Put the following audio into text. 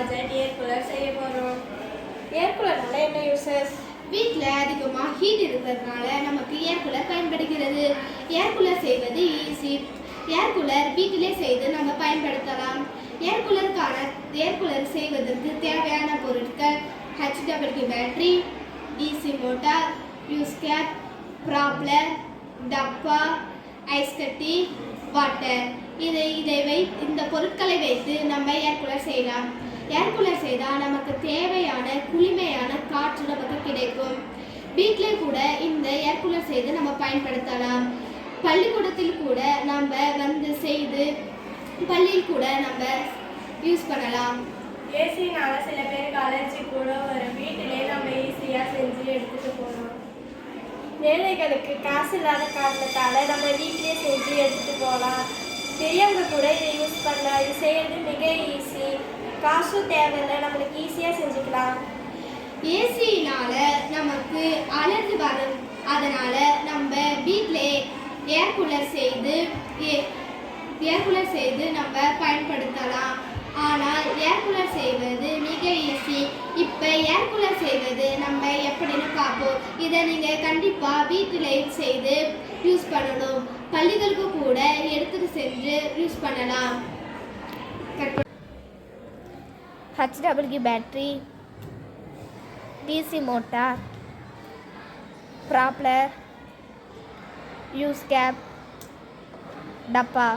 Budget air cooler செய்ய போகிறோம். ஏர் கூலர்னால என்ன யூசஸ்? வீட்டில் அதிகமாக ஹீட் இருக்கிறதுனால நமக்கு ஏர் கூலர் பயன்படுகிறது. ஏர் கூலர் செய்வது ஈஸி. ஏர் கூலர் வீட்டிலே செய்து நம்ம பயன்படுத்தலாம். ஏர் கூலர் செய்வதற்கு தேவையான பொருட்கள் HW battery, DC motor, fuse cap, propeller, டப்பா, ஐஸ் கட்டி, வாட்டர். இந்த பொருட்களை வைத்து நம்ம ஏர் கூலர் செய்யலாம். ஏர் கூலர் செய்தால் நமக்கு தேவையான குளிமையான காற்று நமக்கு கிடைக்கும். வீட்டிலே கூட இந்த ஏர் கூலர் செய்து நம்ம பயன்படுத்தலாம். பள்ளிக்கூடத்தில் கூட நம்ம செய்து பள்ளியில் கூட நம்ம யூஸ் பண்ணலாம். ஏசினால சில பேருக்கு அலர்ஜி கூட வரும். வீட்டிலே நம்ம ஈஸியாக செஞ்சு எடுத்துகிட்டு போகலாம். ஏழைகளுக்கு காசு இல்லாத காரணத்தால் நம்ம வீட்டிலே செஞ்சு எடுத்துகிட்டு போகலாம். பெரியவங்க கூட இதை யூஸ் பண்ணலாம். இது செய்கிறது மிக ஈஸி. காசும் தேவையில்லை, நம்மளுக்கு ஈஸியாக செஞ்சுக்கலாம். ஏசினால நமக்கு அலர்ஜி வரும். அதனால நம்ம வீட்டிலே ஏர் கூலர் செய்து நம்ம பயன்படுத்தலாம். ஆனால் ஏர் கூலர் செய்வது மிக ஈஸி. இப்போ ஏர் கூலர் செய்வது நம்ம எப்படின்னு பார்ப்போம். இதை நீங்கள் கண்டிப்பாக வீட்டிலே செய்து யூஸ் பண்ணணும். பள்ளிகளுக்கு கூட எடுத்துட்டு சென்று யூஸ் பண்ணலாம். HW battery, DC motor, propeller, fuse cap, டப்பா.